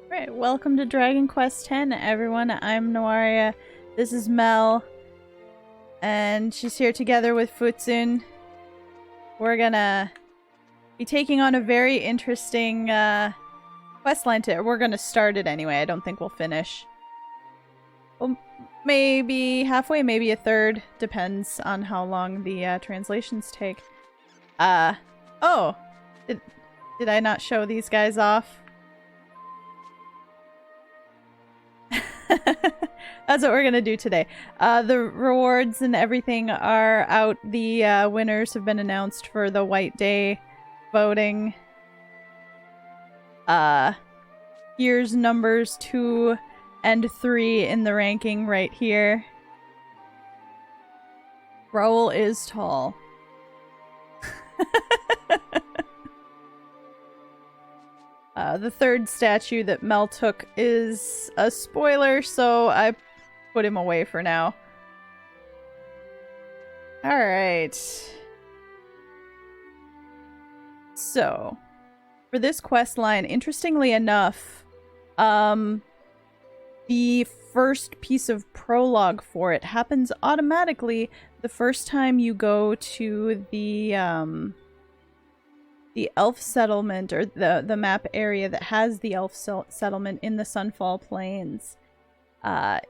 Right, welcome to Dragon Quest X, everyone. I'm Noaria. This is Mel. And she's here together with Futsun. We're gonna be taking on a very interesting questline. We're gonna start it anyway. I don't think we'll finish. Well, maybe halfway, maybe a third. Depends on how long the translations take. Oh! Did I not show these guys off? That's what we're gonna do today. The rewards and everything are out. The winners have been announced for the White Day voting. Here's numbers 2 and 3 in the ranking right here. Raoul is tall. The third statue that Mel took is a spoiler, so I put him away for now. Alright. So, for this quest line, interestingly enough, the first piece of prologue for it happens automatically the first time you go to the elf settlement, or the map area that has the elf settlement in the Sunfall Plains.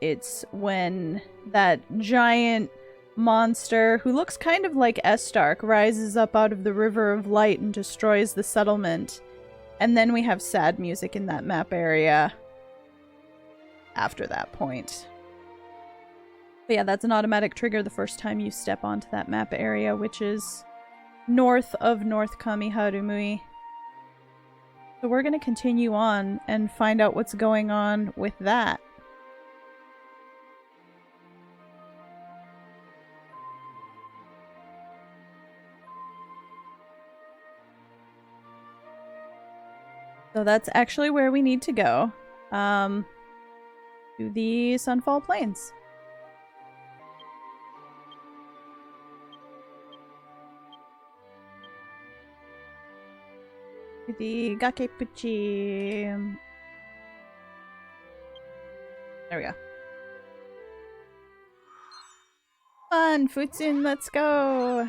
It's when that giant monster, who looks kind of like Estark, rises up out of the River of Light and destroys the settlement. And then we have sad music in that map area after that point. But yeah, that's an automatic trigger the first time you step onto that map area, which is north of North Kamiharumui. So we're going to continue on and find out what's going on with that. So that's actually where we need to go. To the Sunfall Plains. The Gakepuchi. There we go. Fun, Futsun, let's go!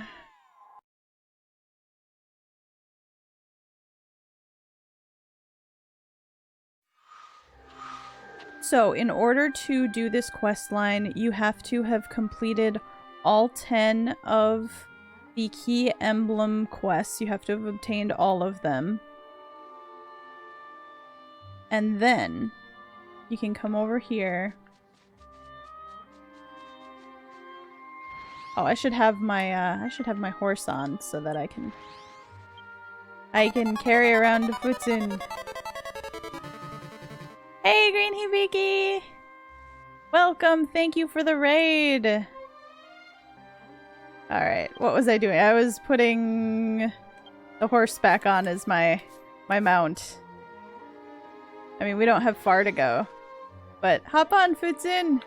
So, in order to do this quest line, you have to have completed all 10 of the key emblem quests. You have to have obtained all of them. And then you can come over here. Oh, I should have my horse on so that I can carry around Futsun. Hey, Green Hibiki! Welcome, thank you for the raid! Alright, what was I doing? I was putting the horse back on as my mount. I mean, we don't have far to go. But hop on, Futsun!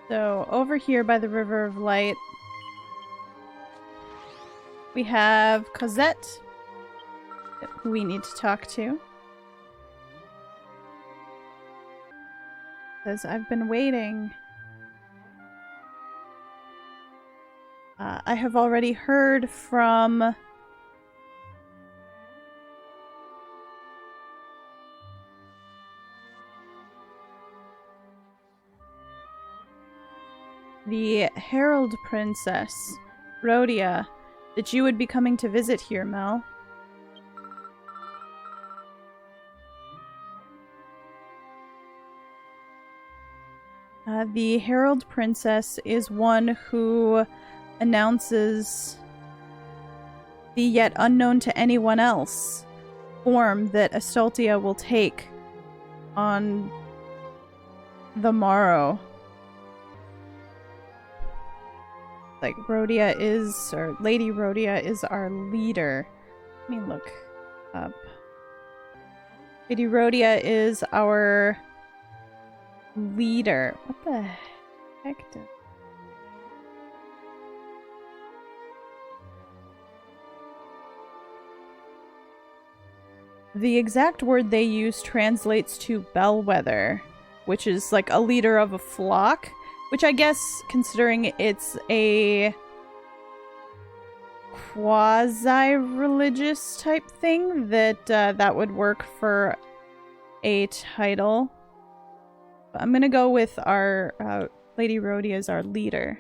So, over here by the River of Light, we have Cosette, who we need to talk to. Because I've been waiting. I have already heard from the Herald Princess, Rhodia, that you would be coming to visit here, Mel. The Herald Princess is one who announces the yet unknown to anyone else form that Astoltia will take on the morrow. Like, Rhodia is, or Lady Rhodia is our leader. Let me look up. Lady Rhodia is our leader. What the heck? The exact word they use translates to bellwether, which is like a leader of a flock, which I guess, considering it's a quasi-religious type thing, that would work for a title. But I'm gonna go with our Lady Rhodia as our leader.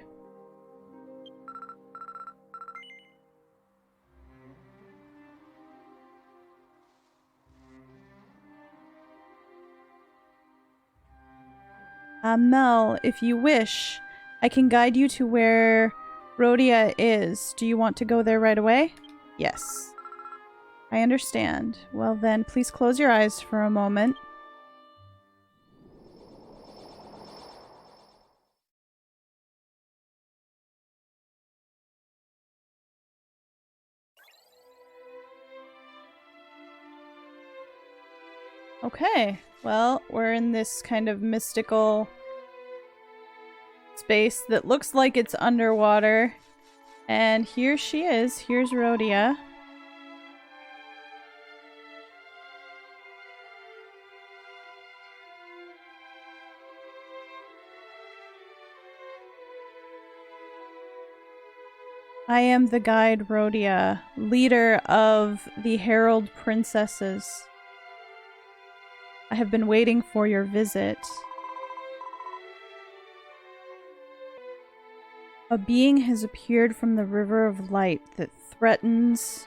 Mel, if you wish, I can guide you to where Rhodia is. Do you want to go there right away? Yes. I understand. Well then, please close your eyes for a moment. Okay, well, we're in this kind of mystical space that looks like it's underwater. And here she is. Here's Rhodia. I am the guide Rhodia, leader of the Herald Princesses. I have been waiting for your visit. A being has appeared from the River of Light that threatens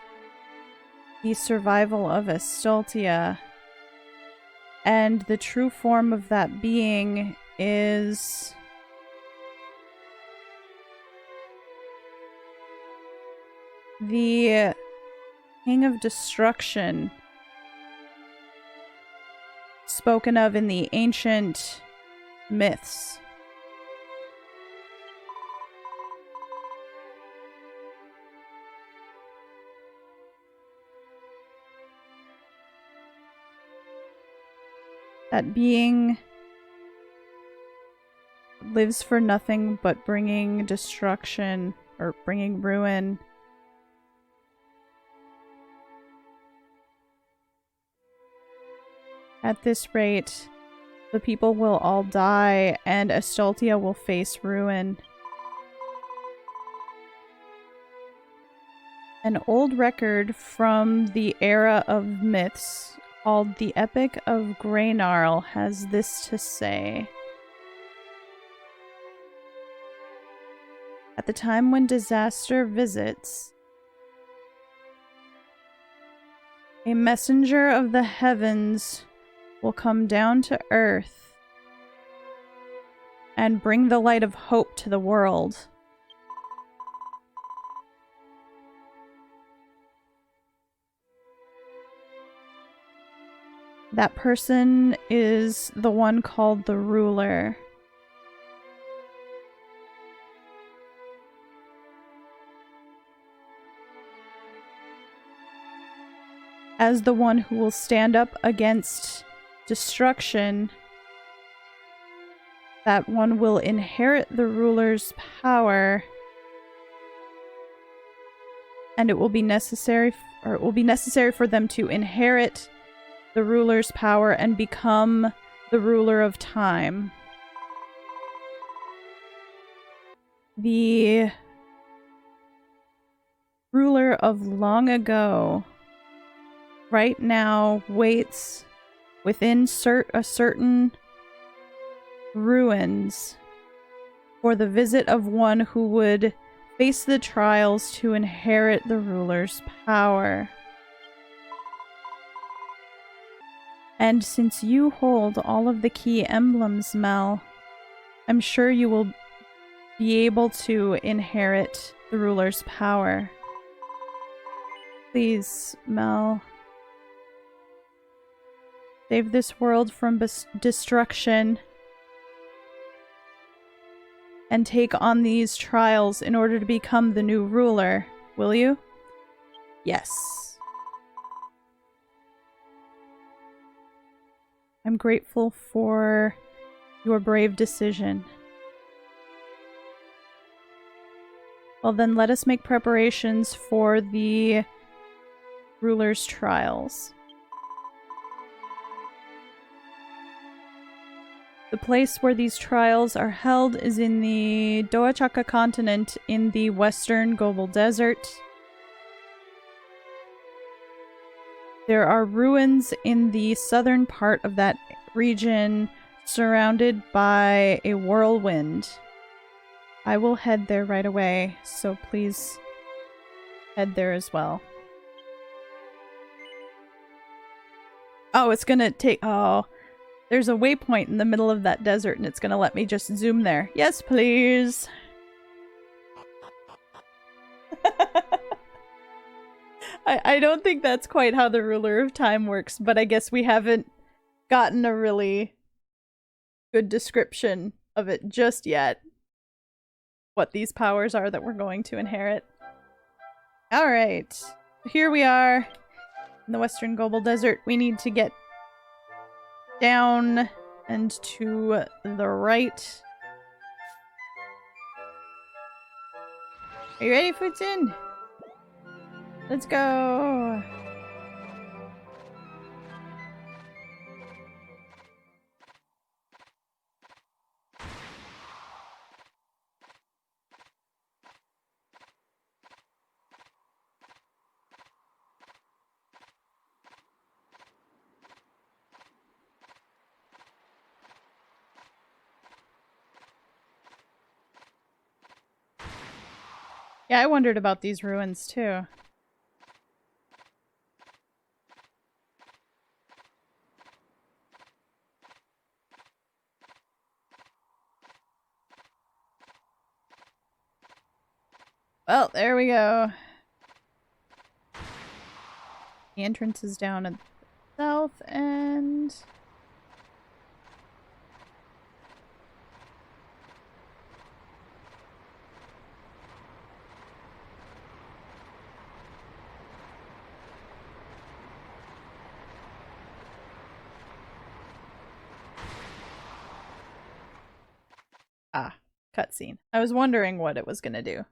the survival of Estoltia. And the true form of that being is the King of Destruction, spoken of in the ancient myths. That being lives for nothing but bringing destruction, or bringing ruin. At this rate, the people will all die, and Estoltia will face ruin. An old record from the era of myths, called the Epic of Greynarl, has this to say. At the time when disaster visits, a messenger of the heavens will come down to Earth and bring the light of hope to the world. That person is the one called the Ruler. As the one who will stand up against destruction, that one will inherit the ruler's power, and it will be necessary for them to inherit the ruler's power and become the ruler of time. The ruler of long ago right now waits within a certain ruins for the visit of one who would face the trials to inherit the ruler's power. And since you hold all of the key emblems, Mel, I'm sure you will be able to inherit the ruler's power. Please, Mel. Save this world from destruction. And take on these trials in order to become the new ruler. Will you? Yes. I'm grateful for your brave decision. Well then, let us make preparations for the ruler's trials. The place where these trials are held is in the Doachaka continent in the western Gobel Desert. There are ruins in the southern part of that region surrounded by a whirlwind. I will head there right away, so please head there as well. Oh, it's gonna take... Oh, there's a waypoint in the middle of that desert and it's gonna let me just zoom there. Yes, please! I don't think that's quite how the Ruler of Time works, but I guess we haven't gotten a really good description of it just yet. What these powers are that we're going to inherit. Alright, here we are in the western Gobel Desert. We need to get down and to the right. Are you ready, Futsin? Let's go! Yeah, I wondered about these ruins too. Well, there we go. The entrance is down at the south end. Ah, cutscene. I was wondering what it was gonna do.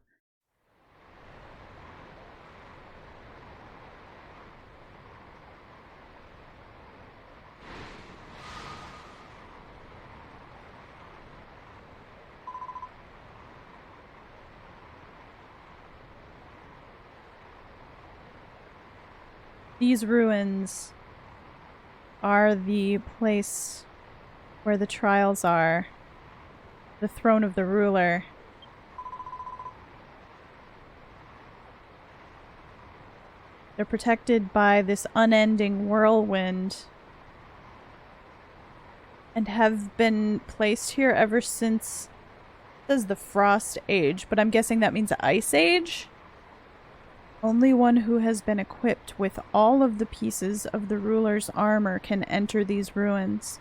These ruins are the place where the trials are. The throne of the ruler. They're protected by this unending whirlwind and have been placed here ever since, it says the Frost Age, but I'm guessing that means Ice Age? Only one who has been equipped with all of the pieces of the ruler's armor can enter these ruins.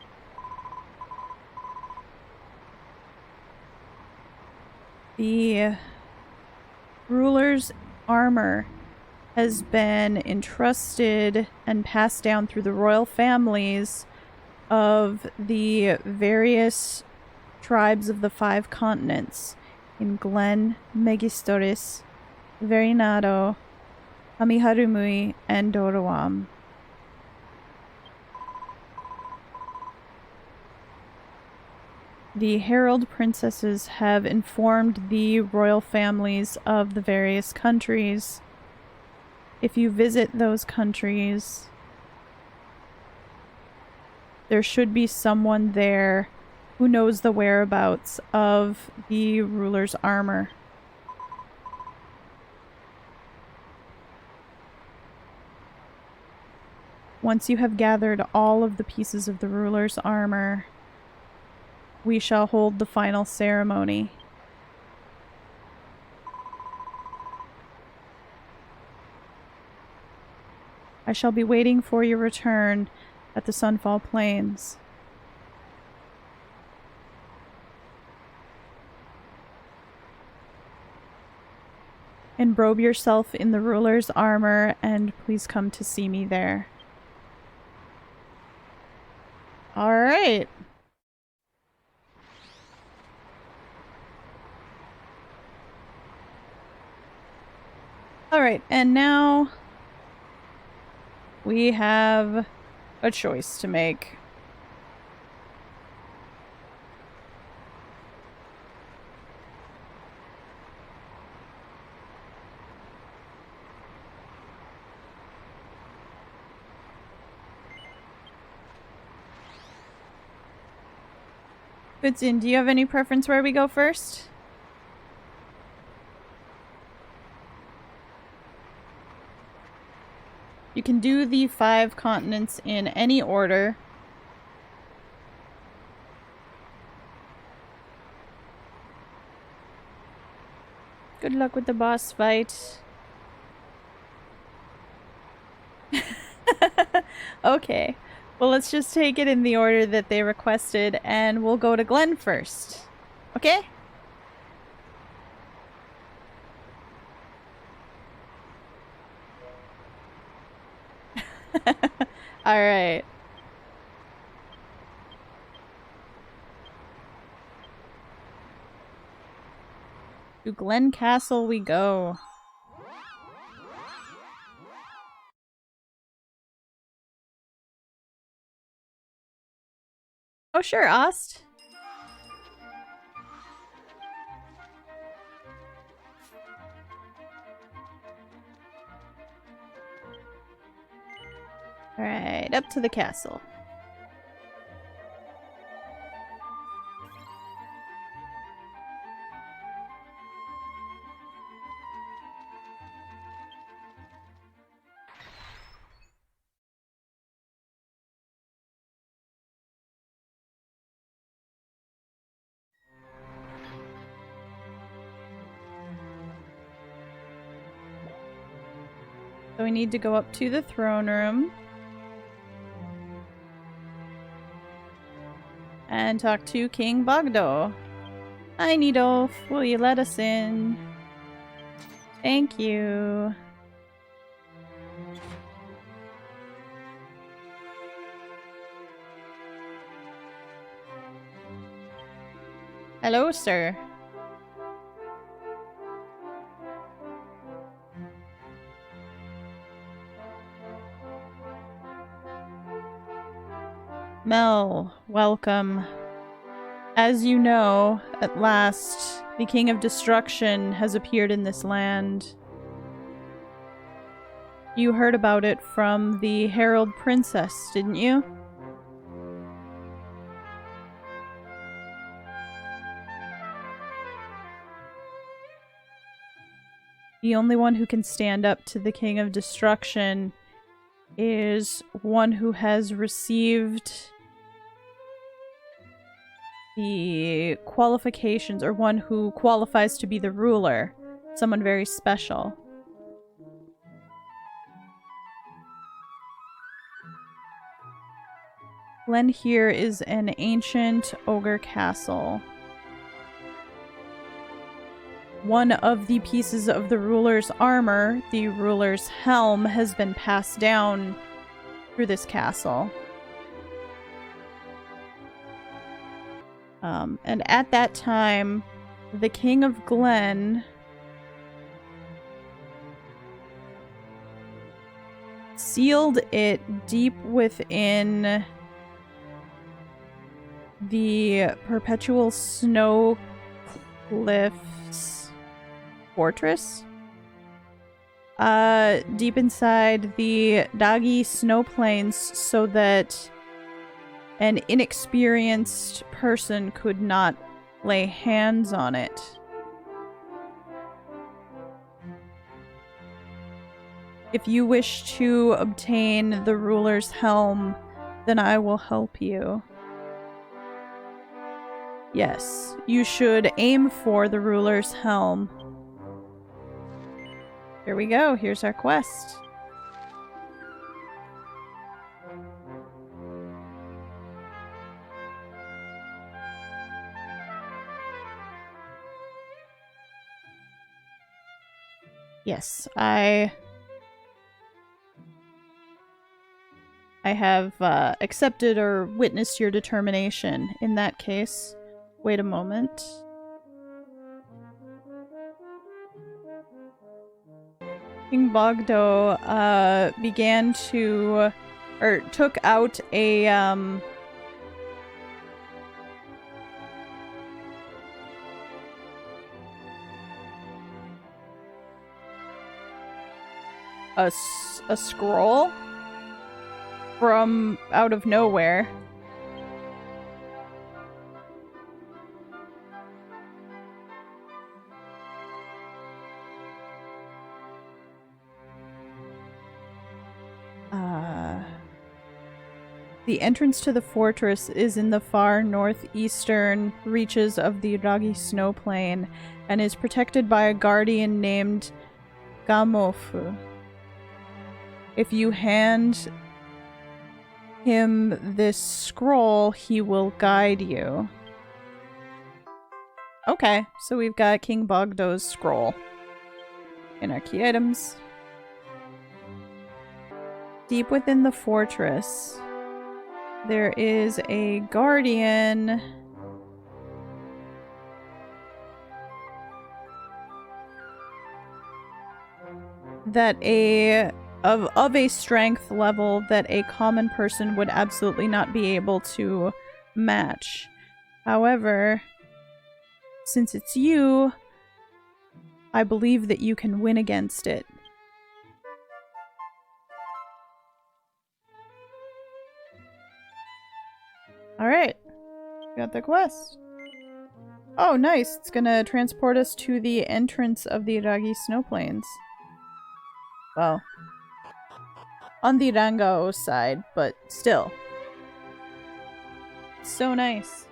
The ruler's armor has been entrusted and passed down through the royal families of the various tribes of the 5 continents in Glen, Megistoris, Verinado, Kamiharumui, and Dorowam. The herald princesses have informed the royal families of the various countries. If you visit those countries, there should be someone there who knows the whereabouts of the ruler's armor. Once you have gathered all of the pieces of the ruler's armor, we shall hold the final ceremony. I shall be waiting for your return at the Sunfall Plains. Enrobe yourself in the ruler's armor and please come to see me there. Alright. Alright, and now we have a choice to make. Goodsin, do you have any preference where we go first? You can do the 5 continents in any order. Good luck with the boss fight. Okay. Well, let's just take it in the order that they requested, and we'll go to Glenn first. Okay? Alright. To Glen Castle we go. Oh sure, Ost. Alright, up to the castle. So we need to go up to the throne room. And talk to King Bogdo. Hi, Nidolf. Will you let us in? Thank you. Hello, sir. Mel, welcome. As you know, at last, the King of Destruction has appeared in this land. You heard about it from the Herald Princess, didn't you? The only one who can stand up to the King of Destruction is one who has received the qualifications, or one who qualifies to be the ruler. Someone very special. Glen here is an ancient ogre castle. One of the pieces of the ruler's armor, the ruler's helm, has been passed down through this castle. And at that time, the King of Glen sealed it deep within the Perpetual Snow Cliffs fortress. Deep inside the Dagi snow plains, so that an inexperienced person could not lay hands on it. If you wish to obtain the ruler's helm, then I will help you. Yes, you should aim for the ruler's helm. Here we go, here's our quest. Yes, I have accepted or witnessed your determination. In that case, wait a moment. King Bogdo began to, or took out a a scroll from out of nowhere. The entrance to the fortress is in the far northeastern reaches of the Iragi snow plain and is protected by a guardian named Gamofu. If you hand him this scroll, he will guide you. Okay, so we've got King Bogdo's scroll in our key items. Deep within the fortress, there is a guardian that of a strength level that a common person would absolutely not be able to match. However, since it's you, I believe that you can win against it. Alright. Got the quest. Oh, nice. It's gonna transport us to the entrance of the Iragi snow plains. Well, on the Rangao side, but still. So nice.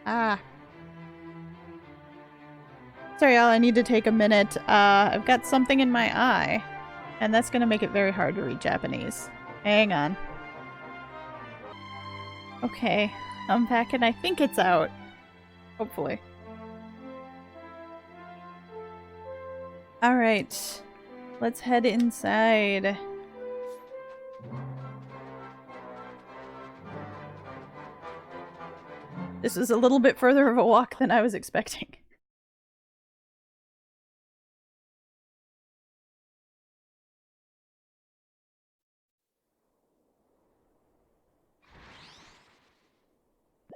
Ah. Sorry, y'all, I need to take a minute. I've got something in my eye, and that's gonna make it very hard to read Japanese. Hang on. Okay, I'm back and I think it's out. Hopefully. Alright. Let's head inside. This is a little bit further of a walk than I was expecting.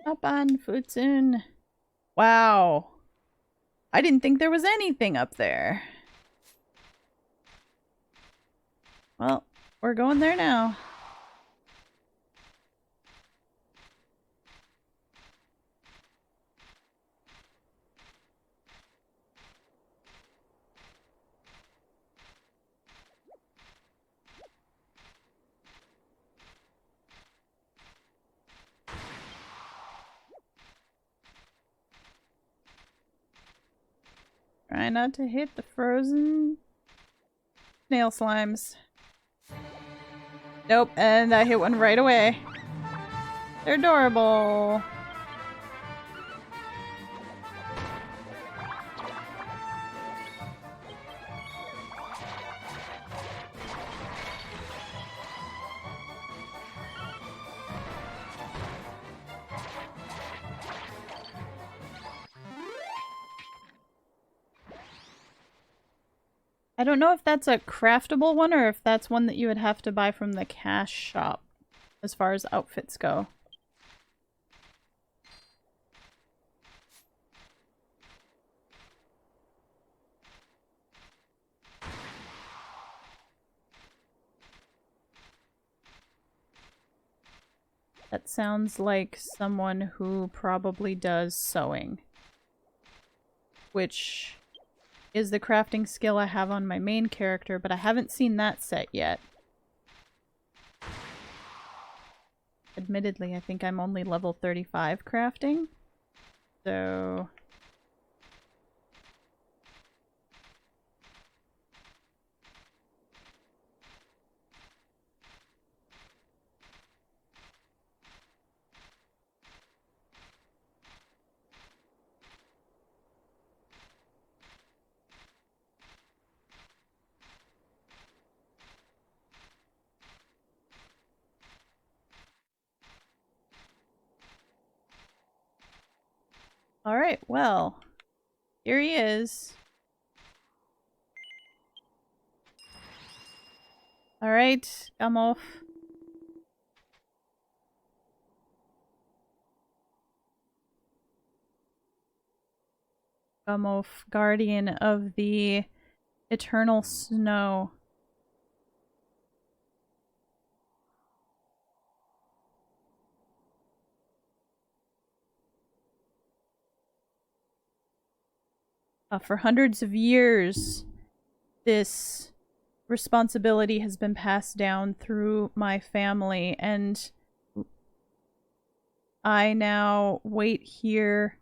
Up on Futsun. Wow. I didn't think there was anything up there. Well, we're going there now. Try not to hit the frozen snail slimes. Nope, and I hit one right away. They're adorable. I don't know if that's a craftable one or if that's one that you would have to buy from the cash shop as far as outfits go. That sounds like someone who probably does sewing. Which is the crafting skill I have on my main character, but I haven't seen that set yet. Admittedly, I think I'm only level 35 crafting. So... Alright, well, here he is. Alright, come off. Come off, guardian of the eternal snow. For hundreds of years, this responsibility has been passed down through my family, and I now wait here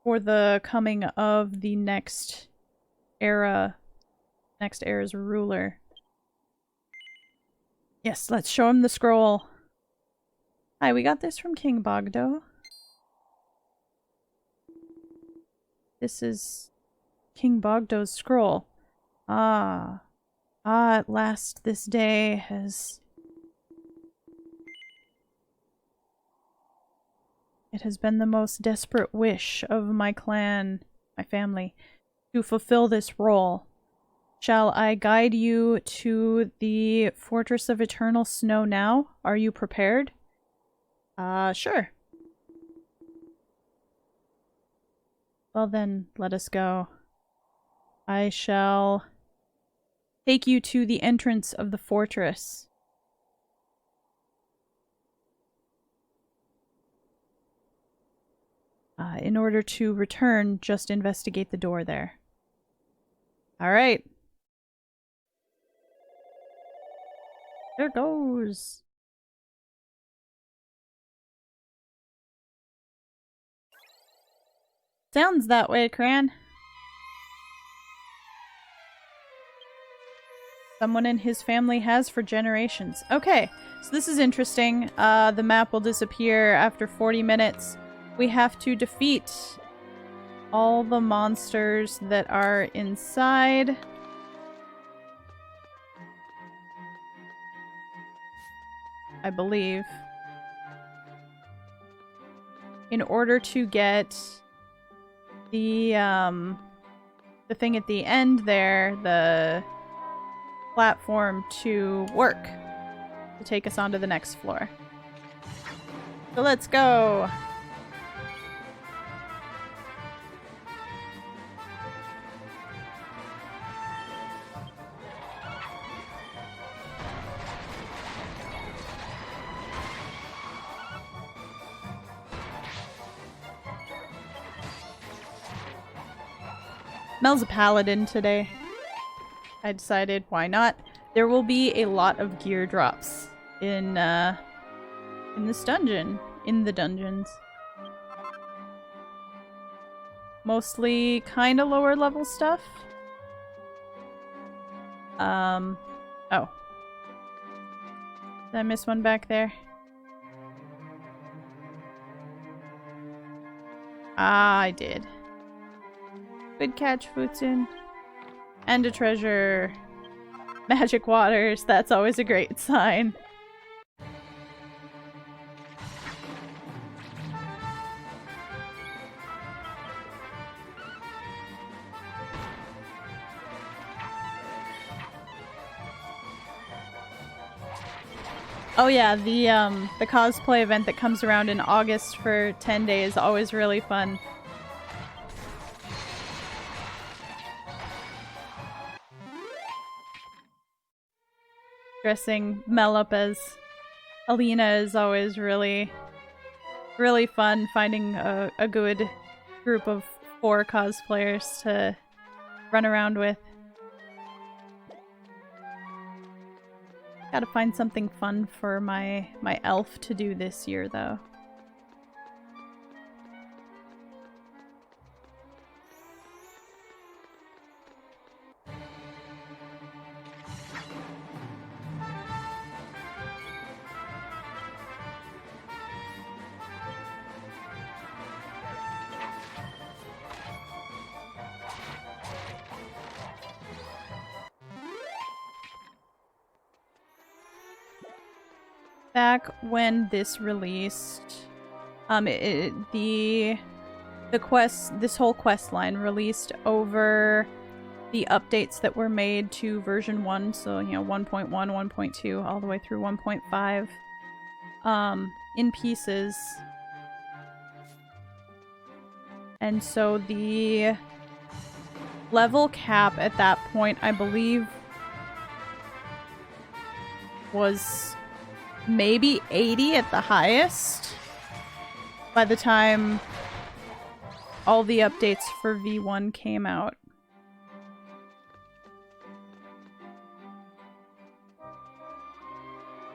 for the coming of the next era's ruler. Yes, let's show him the scroll. Hi, we got this from King Bogdo. This is King Bogdo's scroll. At last this day has... It has been the most desperate wish of my clan, my family, to fulfill this role. Shall I guide you to the Fortress of Eternal Snow now? Are you prepared? Sure. Well then, let us go. I shall take you to the entrance of the fortress. In order to return, just investigate the door there. Alright. There goes. Sounds that way, Cran. Someone in his family has for generations. Okay, so this is interesting. The map will disappear after 40 minutes. We have to defeat all the monsters that are inside. I believe. In order to get the thing at the end there, the platform to work to take us onto the next floor. So let's go! Mel's a paladin today. I decided, why not? There will be a lot of gear drops in this dungeon. In the dungeons. Mostly kind of lower level stuff. Oh. Did I miss one back there? Ah, I did. Good catch, Futsun. And a treasure. Magic waters, that's always a great sign. Oh yeah, the cosplay event that comes around in August for 10 days is always really fun. Dressing Mel up as Alina is always really fun. Finding a good group of 4 cosplayers to run around with. Gotta find something fun for my elf to do this year, though. Back when this released, this whole quest line released over the updates that were made to version 1, so, you know, 1.1, 1.2, all the way through 1.5, in pieces. And so the level cap at that point, I believe, was maybe 80 at the highest by the time all the updates for V1 came out.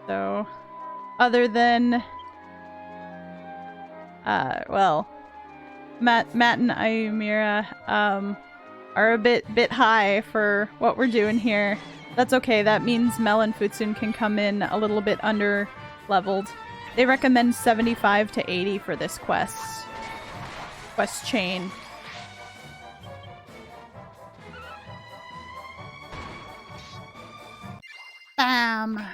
So, other than, well, Matt and Ayumira, are a bit high for what we're doing here. That's okay, that means Mel and Futsun can come in a little bit under leveled. They recommend 75 to 80 for this quest chain. Bam!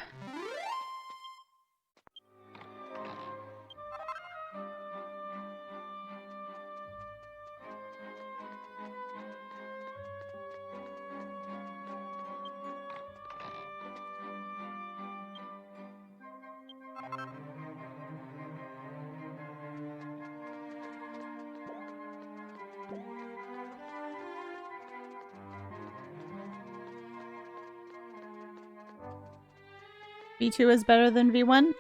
V2 is better than V1?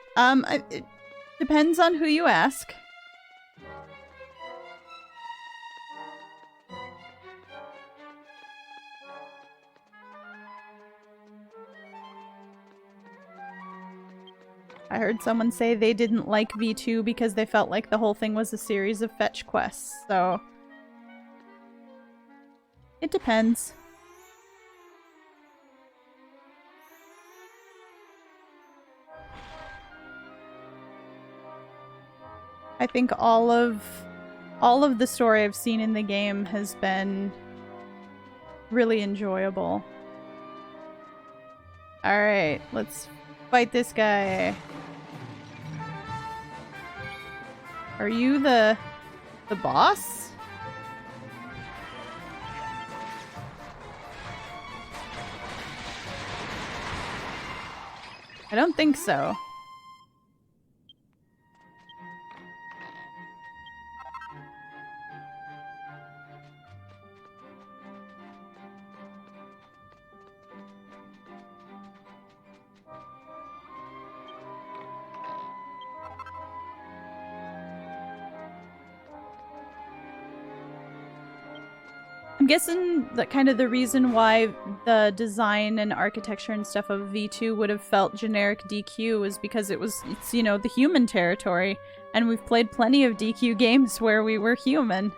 It depends on who you ask. I heard someone say they didn't like V2 because they felt like the whole thing was a series of fetch quests, so... It depends. I think all of the story I've seen in the game has been really enjoyable. Alright, let's fight this guy. Are you the boss? I don't think so. I'm guessing that kind of the reason why the design and architecture and stuff of V2 would have felt generic DQ is because it's, you know, the human territory, and we've played plenty of DQ games where we were human.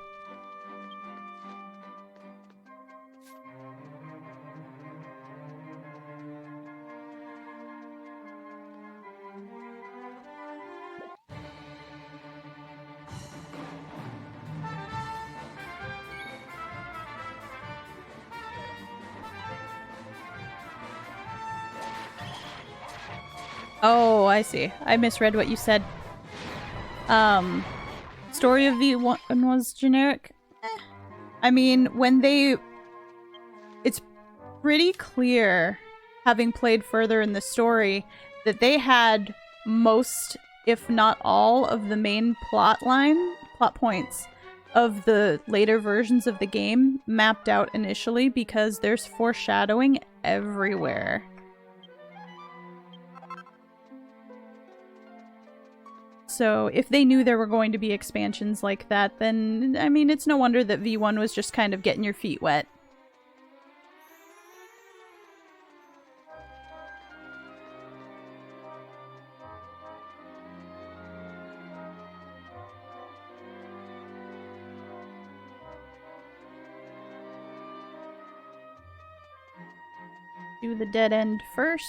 Oh, I see. I misread what you said. Story of V1 was generic? I mean, it's pretty clear, having played further in the story, that they had most, if not all, of the main plot points of the later versions of the game mapped out initially, because there's foreshadowing everywhere. So if they knew there were going to be expansions like that, then, I mean, it's no wonder that V1 was just kind of getting your feet wet. Do the dead end first.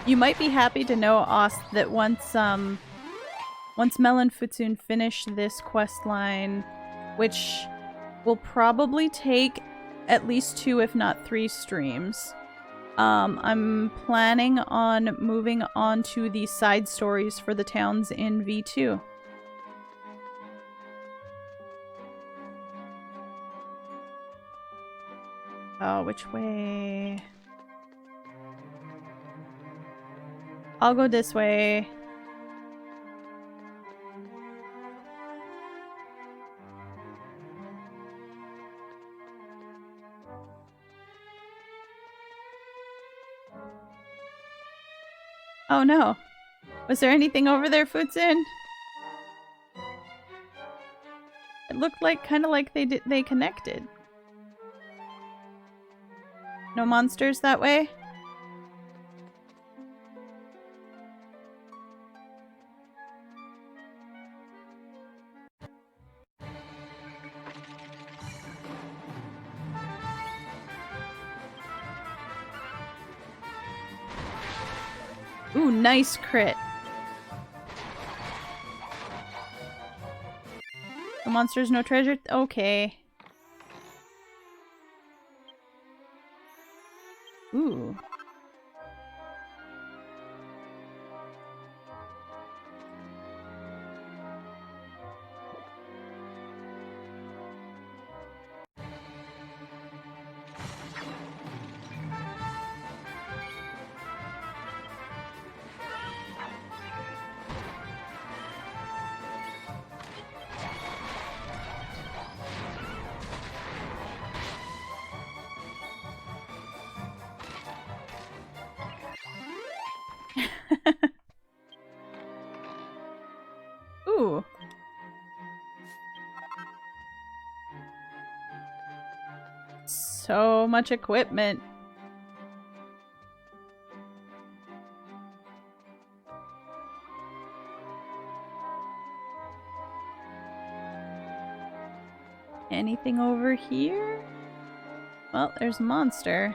You might be happy to know, Ost, that once Mel and Futsun finish this quest line, which will probably take at least 2, if not 3 streams, I'm planning on moving on to the side stories for the towns in V2. Oh, which way? I'll go this way. Oh no. Was there anything over there, Futsun? It looked like kind of like they connected. No monsters that way? Ooh, nice crit. No monsters, no treasure? Okay. Ooh. Ooh. So much equipment. Anything over here? Well, there's a monster.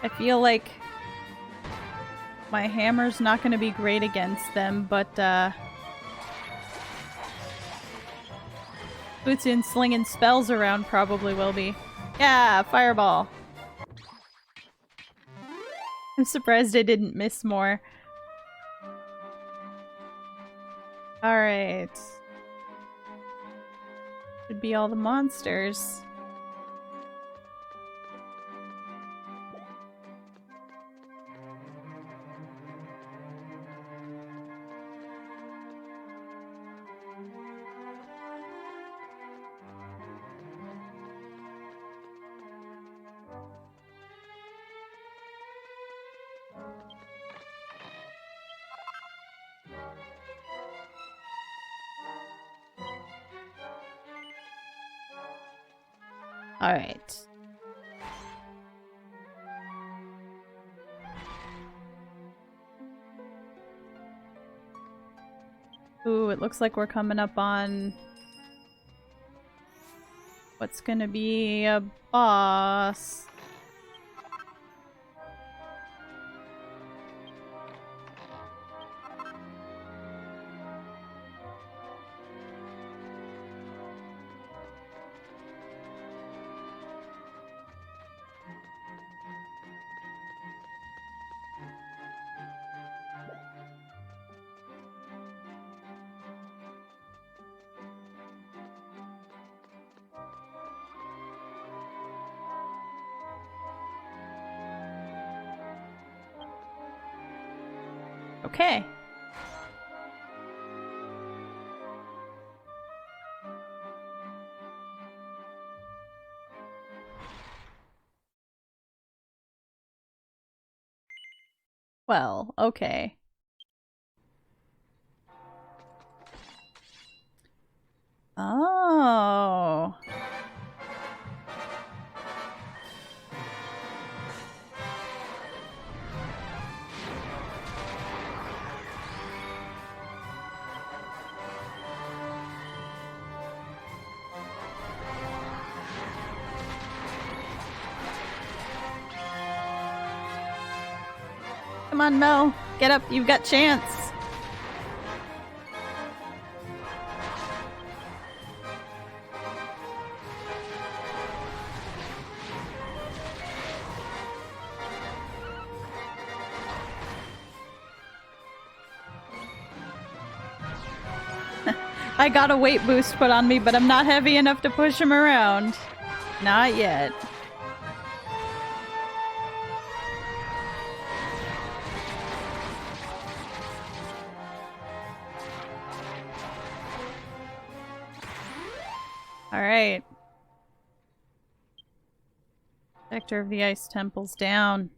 I feel like my hammer's not going to be great against them, but Futsun slinging spells around probably will be. Yeah, fireball. I'm surprised I didn't miss more. Alright. Should be all the monsters. Alright. Ooh, it looks like we're coming up on what's gonna be a boss. Okay. Well, okay. Oh. Come on, Mel. Get up. You've got chance. I got a weight boost put on me, but I'm not heavy enough to push him around. Not yet. Alright. Vector of the Ice Temple's down.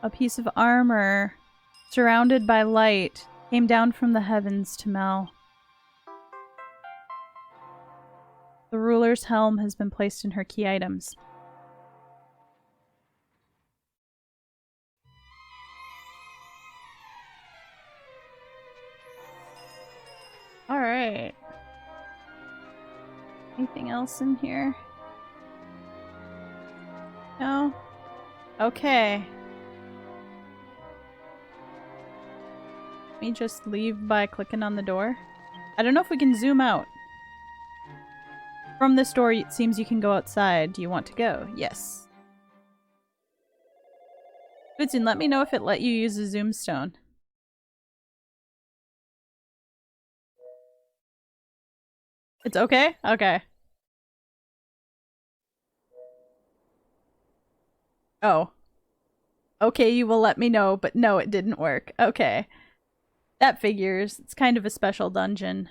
A piece of armor, surrounded by light, came down from the heavens to Mel. The ruler's helm has been placed in her key items. Alright. Anything else in here? No? Okay. Let me just leave by clicking on the door. I don't know if we can zoom out. From this door, it seems you can go outside. Do you want to go? Yes. Goodson, let me know if it let you use a zoom stone. It's okay? Okay. Oh. Okay, you will let me know, but no, it didn't work. Okay. That figures. It's kind of a special dungeon.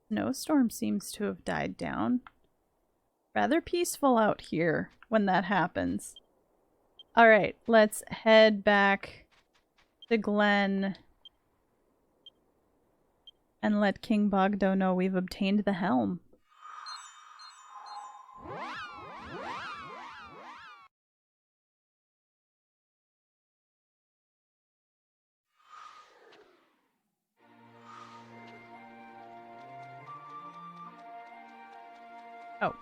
Snowstorm seems to have died down. Rather peaceful out here when that happens. Alright, let's head back to Glen and let King Bogdo know we've obtained the helm. Oh.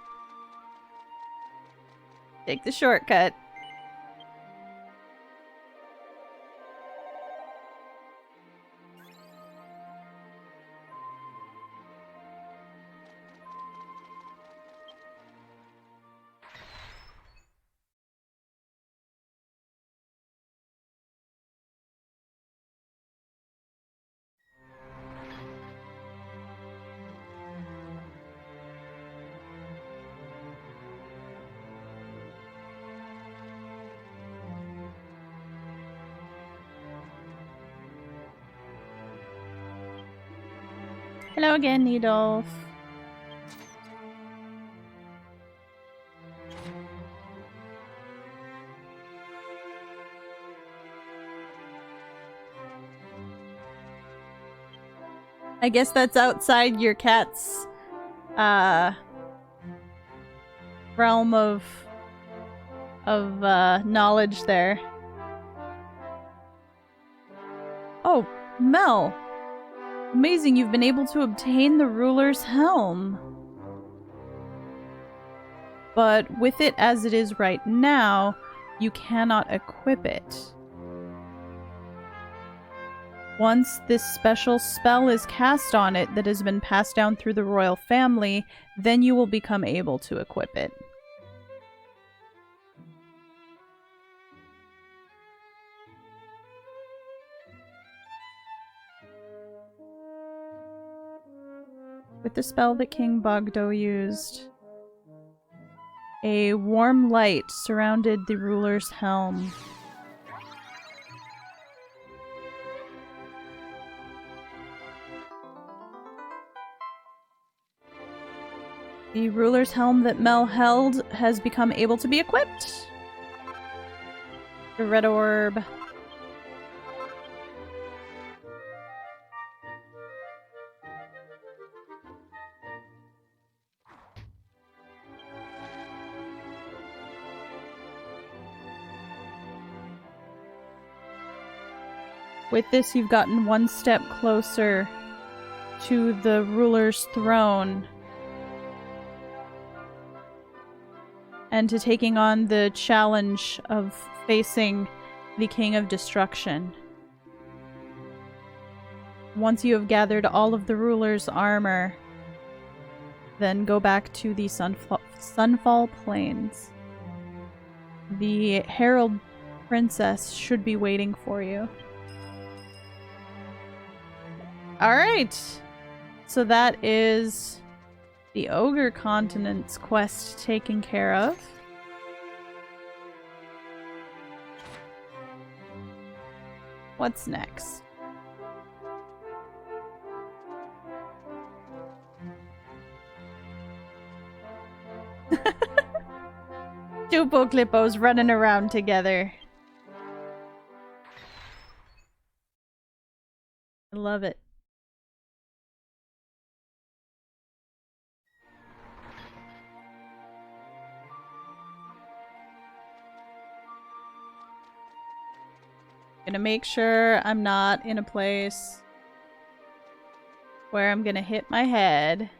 Take the shortcut. Hello again, Needolf. I guess that's outside your cat's realm of knowledge there. Oh, Mel. Amazing, you've been able to obtain the ruler's helm. But with it as it is right now, you cannot equip it. Once this special spell is cast on it that has been passed down through the royal family, then you will become able to equip it. With the spell that King Bogdo used, a warm light surrounded the ruler's helm. The ruler's helm that Mel held has become able to be equipped. The red orb. With this, you've gotten one step closer to the ruler's throne. and to taking on the challenge of facing the King of Destruction. Once you have gathered all of the ruler's armor, then go back to the Sunfall Plains. The Herald Princess should be waiting for you. Alright! So that is the Ogre Continent's quest taken care of. What's next? Two Poklippos running around together. I love it. Gonna make sure I'm not in a place where I'm gonna hit my head.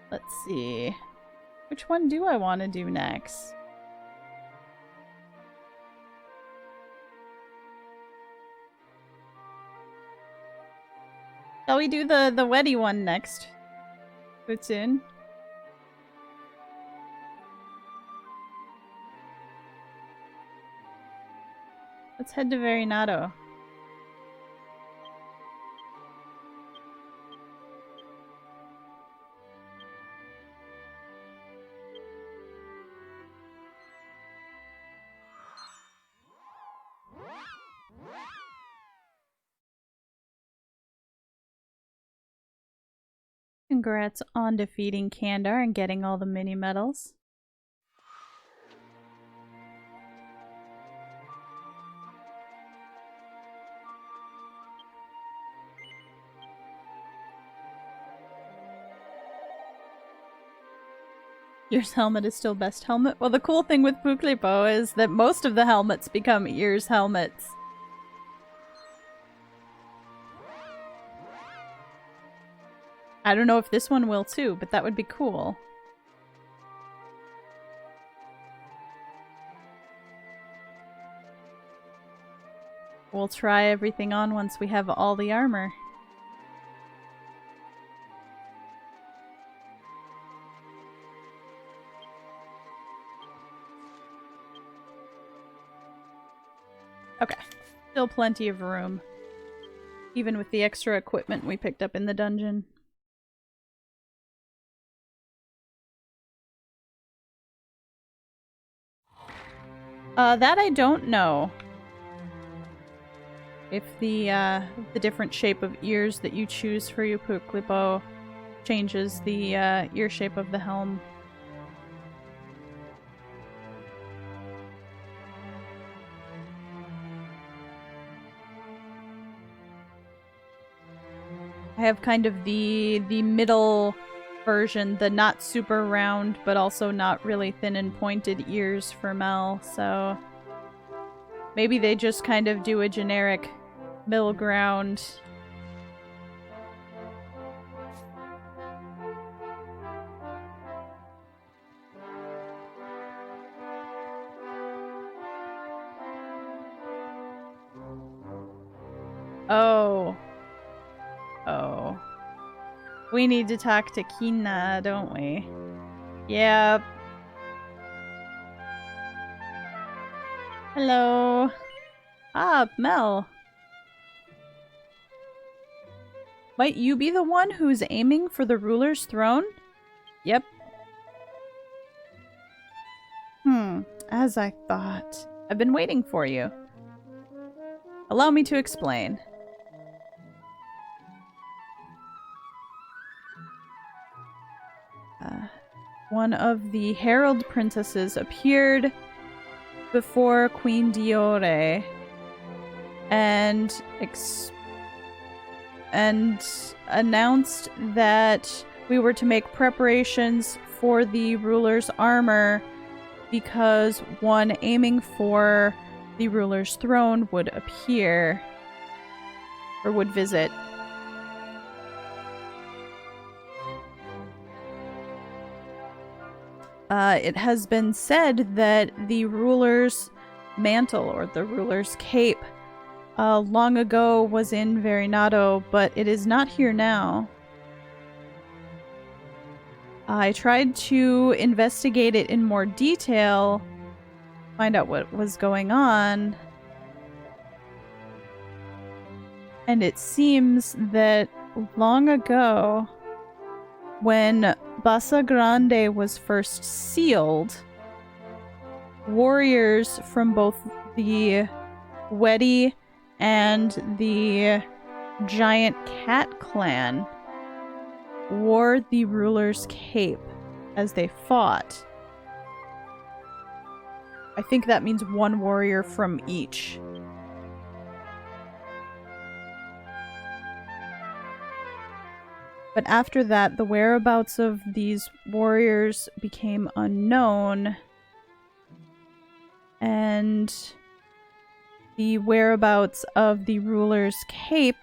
Let's see. Which one do I want to do next? Shall we do the Weddy one next? It's in. Let's head to Verinato. Congrats on defeating Kandar and getting all the mini medals. Ears helmet is still best helmet. Well, the cool thing with Puklipo is that most of the helmets become Ears helmets. I don't know if this one will too, but that would be cool. We'll try everything on once we have all the armor. Okay, still plenty of room. Even with the extra equipment we picked up in the dungeon. That I don't know. If the different shape of ears that you choose for your Puklipo changes the ear shape of the helm. I have kind of the middle version, the not super round, but also not really thin and pointed ears for Mel, so maybe they just kind of do a generic middle ground. Oh. Oh. We need to talk to Kina, don't we? Yep. Hello. Ah, Mel. Might you be the one who's aiming for the ruler's throne? Yep. As I thought. I've been waiting for you. Allow me to explain. One of the Herald Princesses appeared before Queen Diore and announced that we were to make preparations for the ruler's armor because one aiming for the ruler's throne would appear or would visit. it has been said that the ruler's mantle, or the ruler's cape, long ago was in Verinado, but it is not here now. I tried to investigate it in more detail, find out what was going on, and it seems that long ago, when Bassa Grande was first sealed, warriors from both the Wedi and the Giant Cat clan wore the ruler's cape as they fought. I think that means one warrior from each. But after that, the whereabouts of these warriors became unknown, and the whereabouts of the ruler's cape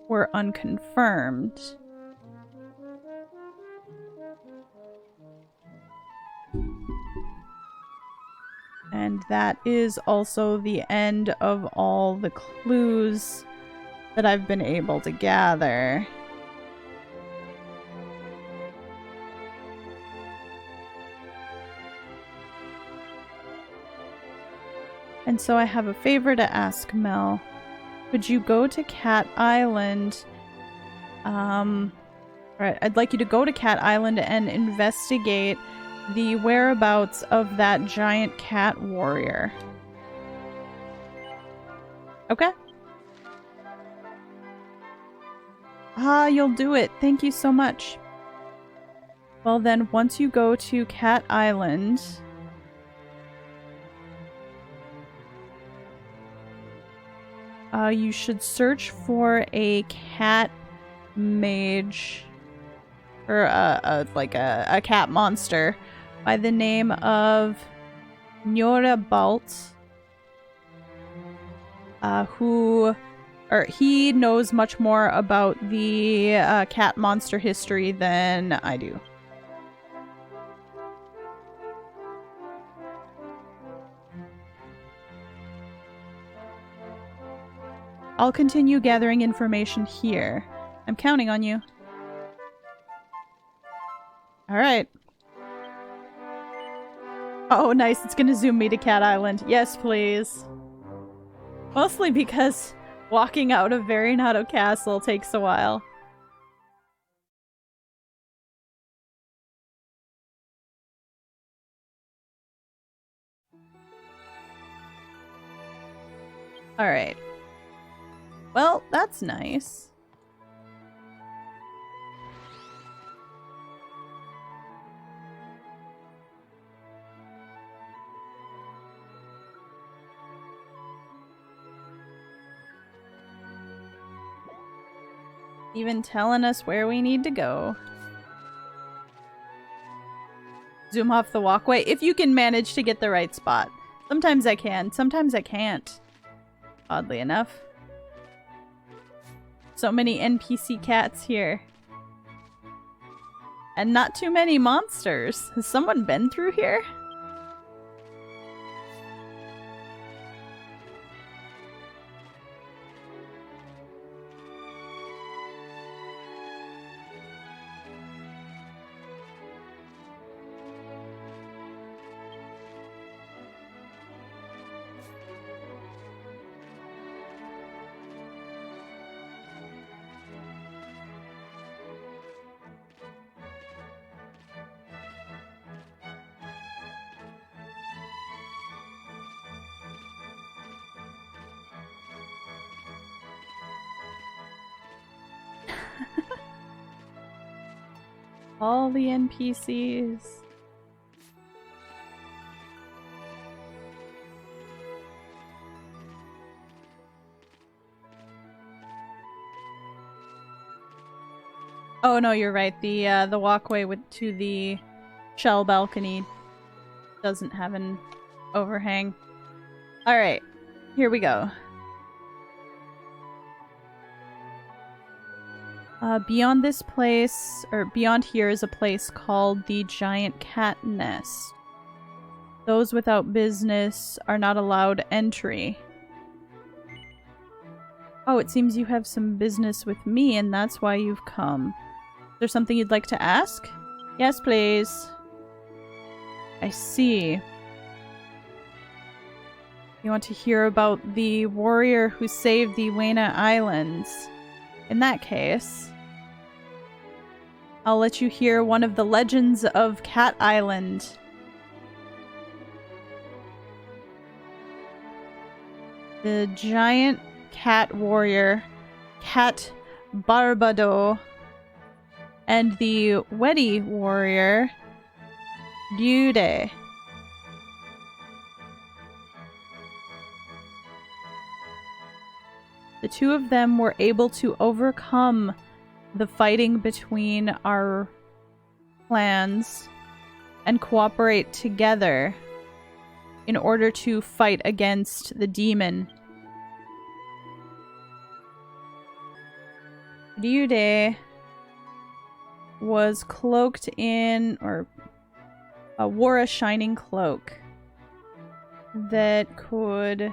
were unconfirmed. And that is also the end of all the clues that I've been able to gather. And so I have a favor to ask, Mel. Could you go to Cat Island? Alright, I'd like you to go to Cat Island and investigate the whereabouts of that giant cat warrior. Okay. Ah, you'll do it. Thank you so much. Well then, once you go to Cat Island, you should search for a cat mage, or a cat monster by the name of Nyora Balt, he knows much more about the cat monster history than I do. I'll continue gathering information here. I'm counting on you. Alright. Oh, nice. It's gonna zoom me to Cat Island. Yes, please. Mostly because walking out of Verinado Castle takes a while. Alright. Well, that's nice. Even telling us where we need to go. Zoom off the walkway, if you can manage to get the right spot. Sometimes I can, sometimes I can't. Oddly enough. So many NPC cats here. And not too many monsters. Has someone been through here? All the NPCs. Oh no, you're right. The walkway to the shell balcony doesn't have an overhang. All right, here we go. Beyond this place, or beyond here, is a place called the Giant Cat Nest. Those without business are not allowed entry. Oh, it seems you have some business with me, and that's why you've come. Is there something you'd like to ask? Yes, please. I see. You want to hear about the warrior who saved the Wena Islands? In that case, I'll let you hear one of the legends of Cat Island. The giant cat warrior, Cat Barbado, and the Weddy warrior, Dude. The two of them were able to overcome the fighting between our clans and cooperate together in order to fight against the demon. Ryude was cloaked in, or wore a shining cloak that could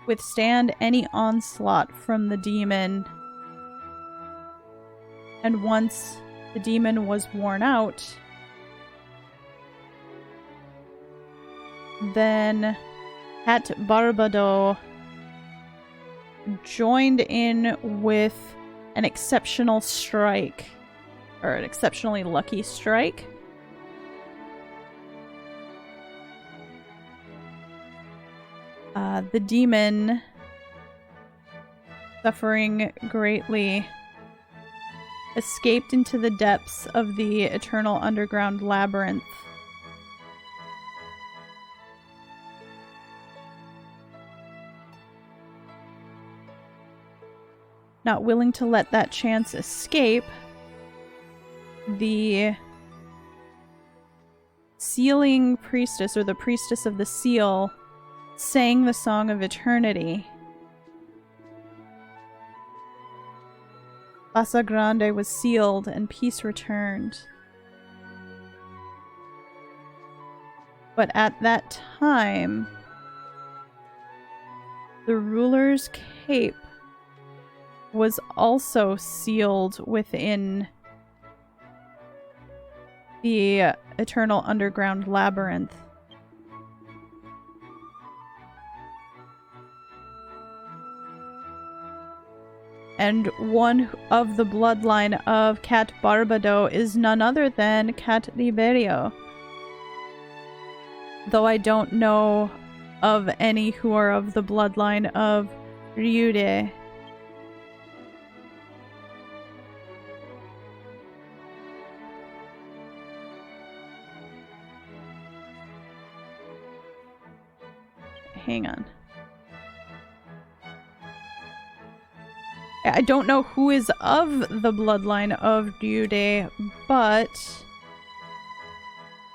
withstand any onslaught from the demon. And once the demon was worn out, then Cat Barbado joined in with an exceptional strike, or an exceptionally lucky strike. The demon, suffering greatly, escaped into the depths of the eternal underground labyrinth. Not willing to let that chance escape, the sealing priestess, or the priestess of the seal, sang the Song of Eternity. Casa Grande was sealed and peace returned. But at that time, the ruler's cape was also sealed within the eternal underground labyrinth. And one of the bloodline of Cat Barbado is none other than Cat Liberio. Though I don't know of any who are of the bloodline of Ryude. Hang on. I don't know who is of the bloodline of Ryude, but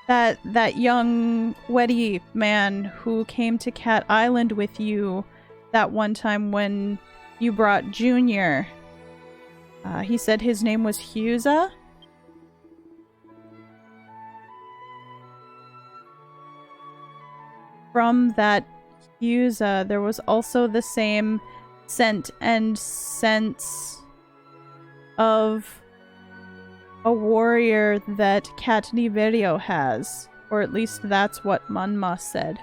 that young Weddy man who came to Cat Island with you that one time when you brought Junior, he said his name was Husa. From that Husa, there was also the same scent and sense of a warrior that Cat Niverio has, or at least that's what Manma said.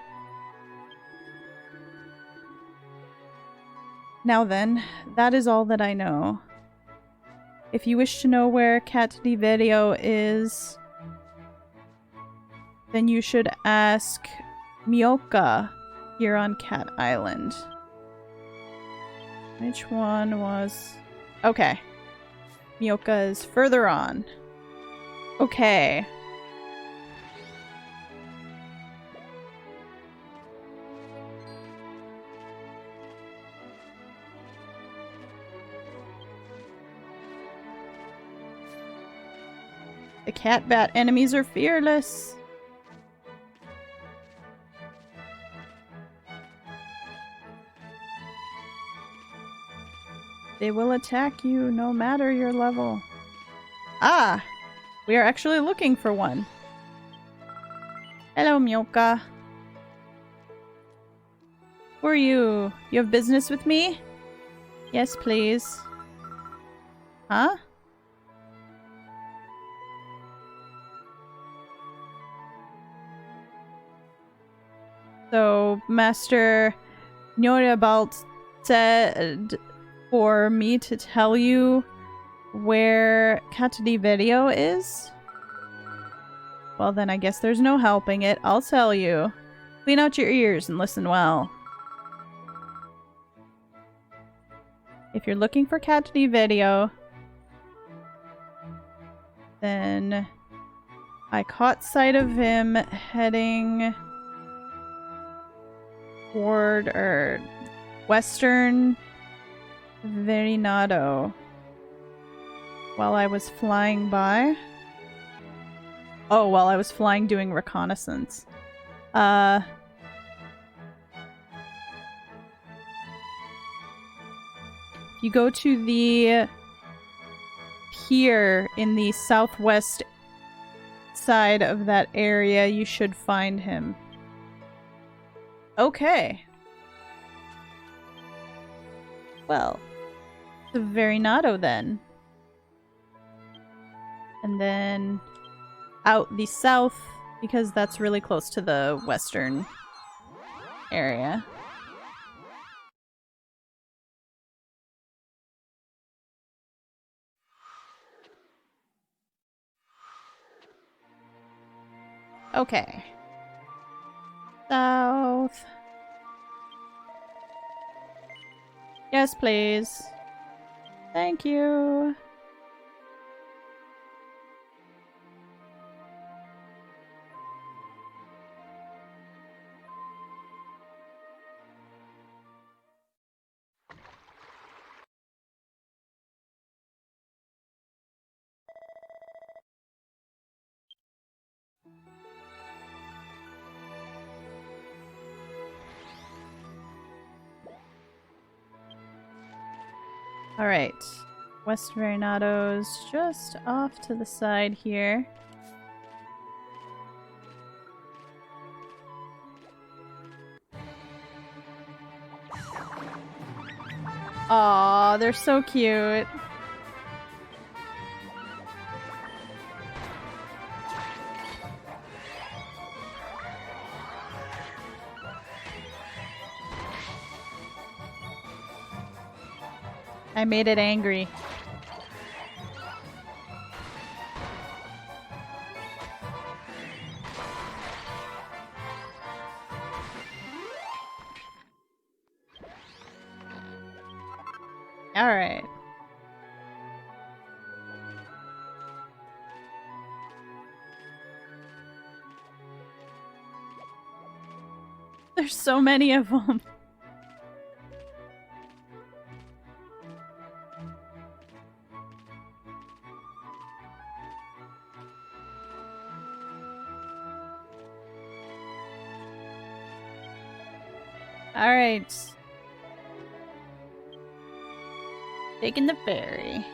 Now then, that is all that I know. If you wish to know where Cat Niverio is, then you should ask Mioka here on Cat Island. Which one was... Okay. Mioka is further on. Okay. The cat bat enemies are fearless. They will attack you no matter your level. Ah! We are actually looking for one. Hello, Myoka. Who are you? You have business with me? Yes, please. Huh? So, Master Nyorabalt said for me to tell you where Catadiverio is? Well, then I guess there's no helping it. I'll tell you. Clean out your ears and listen well. If you're looking for Catadiverio, then I caught sight of him heading toward western Verinado while I was flying by. Oh, while I was flying doing reconnaissance. You go to the pier in the southwest side of that area, you should find him. Okay. Well, to Verinado then. And then out the south, because that's really close to the western area. Okay. South. Yes, please. Thank you. Alright. West Vernado's just off to the side here. Aw, they're so cute. I made it angry. Alright. There's so many of them. Alright. Taking the ferry.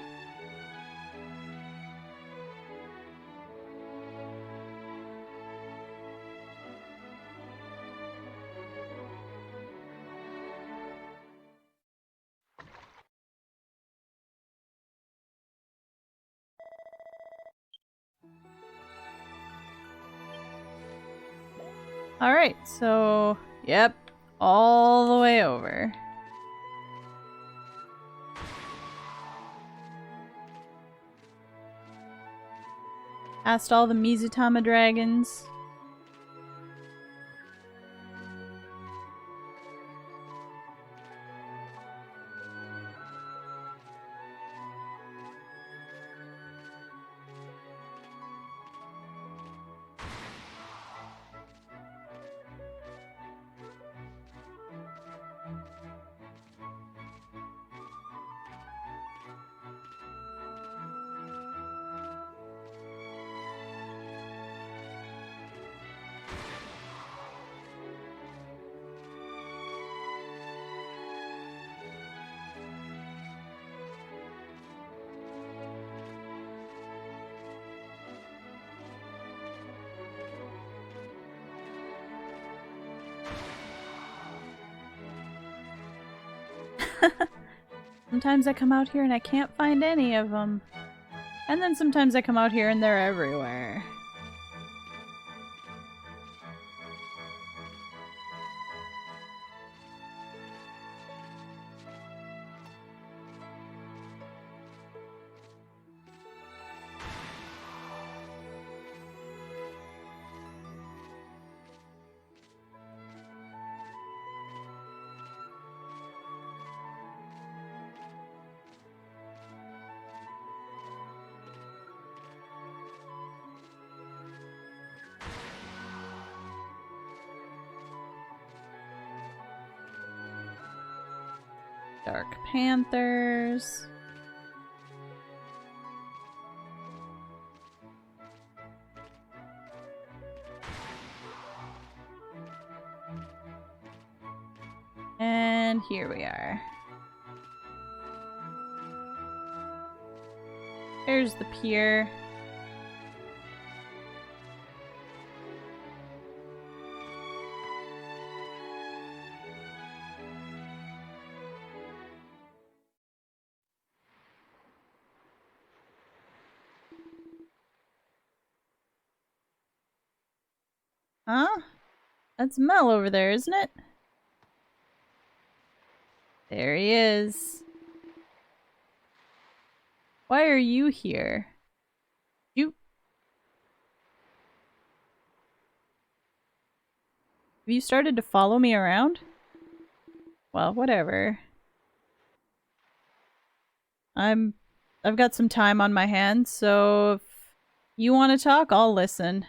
Alright, so, yep, all the way over. Past all the Mizutama dragons. Sometimes I come out here and I can't find any of them. And then sometimes I come out here and they're everywhere. Dark Panthers. And here we are. There's the pier. Huh? That's Mel over there, isn't it? There he is. Why are you here? Have you started to follow me around? Well, whatever. I've got some time on my hands, so if you want to talk, I'll listen.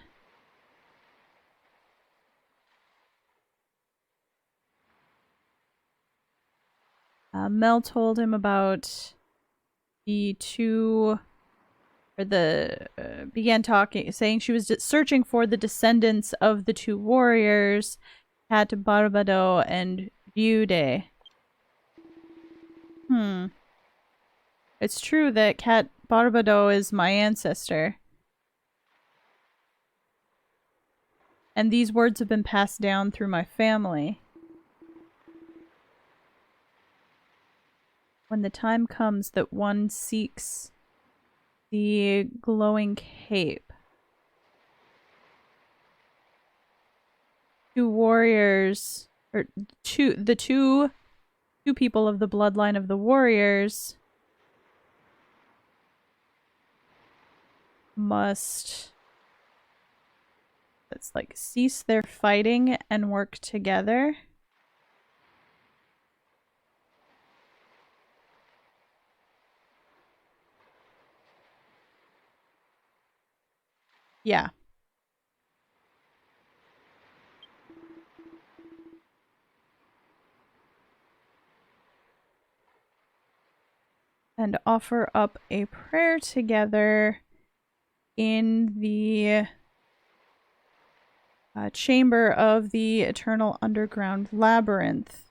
Mel told him about the two, or began talking, saying she was searching for the descendants of the two warriors, Cat Barbado and Viude. It's true that Cat Barbado is my ancestor. And these words have been passed down through my family. When the time comes that one seeks the glowing cape, two warriors, or the two people of the bloodline of the warriors must, it's like, cease their fighting and work together. Yeah. And offer up a prayer together in the chamber of the Eternal Underground Labyrinth.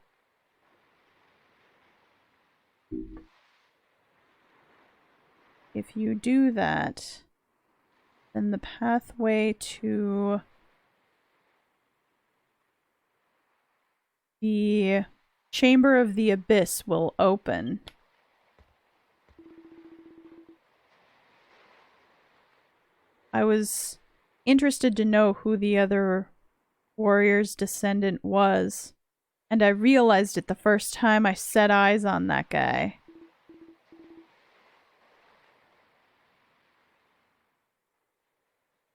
If you do that, then the pathway to the Chamber of the Abyss will open. I was interested to know who the other warrior's descendant was, and I realized it the first time I set eyes on that guy.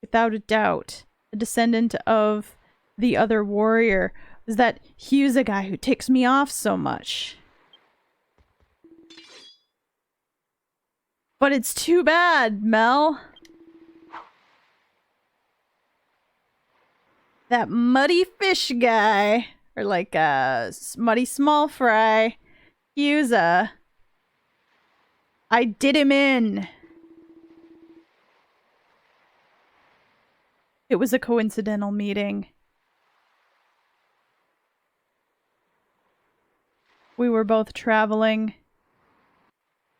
Without a doubt, the descendant of the other warrior was that Hugh's guy who ticks me off so much. But it's too bad, Mel. That muddy fish guy, or like muddy small fry, Hugh's, I did him in. It was a coincidental meeting. We were both traveling.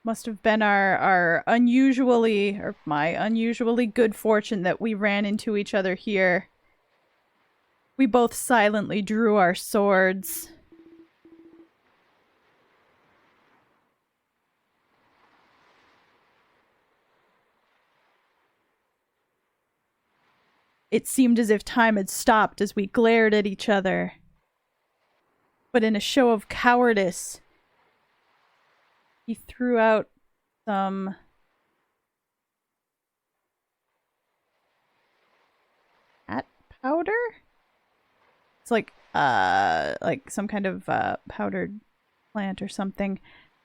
Must have been our unusually, or my unusually good fortune that we ran into each other here. We both silently drew our swords. It seemed as if time had stopped as we glared at each other. But in a show of cowardice, he threw out some cat powder? It's like some kind of powdered plant or something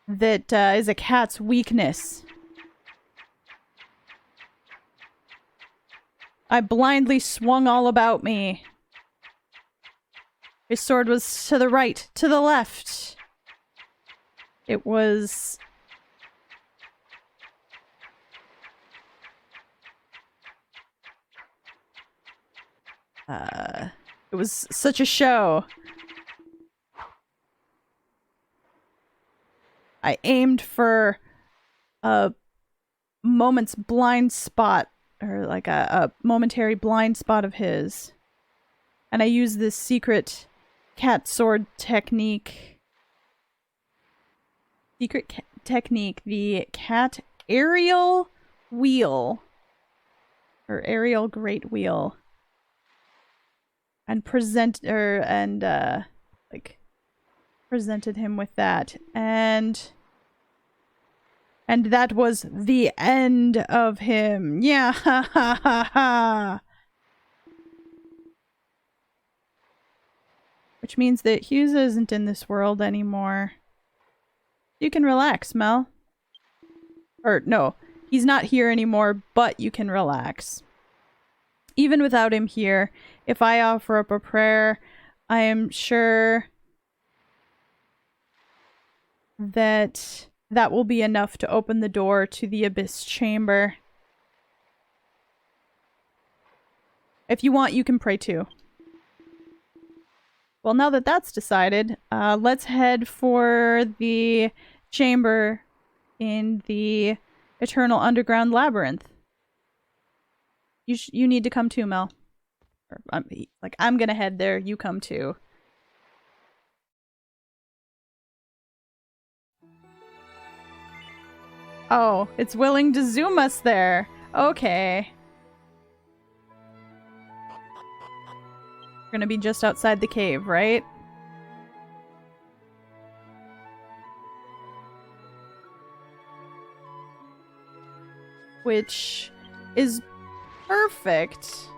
that is a cat's weakness. I blindly swung all about me. His sword was to the right, to the left. It was... it was such a show. I aimed for a moment's blind spot, or like a momentary blind spot of his. And I used this secret cat sword technique. Technique, the cat aerial wheel. Or aerial great wheel. And presented him with that. And that was the end of him. Yeah, ha ha ha ha. Which means that Hughes isn't in this world anymore. You can relax, Mel. Or, no, he's not here anymore, but you can relax. Even without him here, if I offer up a prayer, I am sure that that will be enough to open the door to the Abyss Chamber. If you want, you can pray too. Well, now that that's decided, let's head for the chamber in the Eternal Underground Labyrinth. You need to come too, Mel. Or, I'm gonna head there, you come too. Oh, it's willing to zoom us there. Okay. We're gonna be just outside the cave, right? Which is perfect.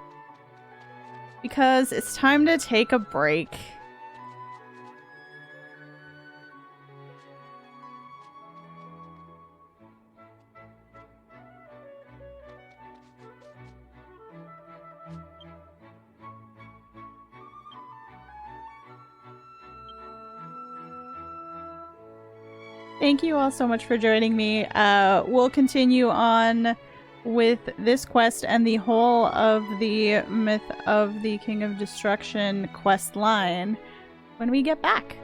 Because it's time to take a break. Thank you all so much for joining me. We'll continue on with this quest and the whole of the Myth of the King of Destruction quest line when we get back.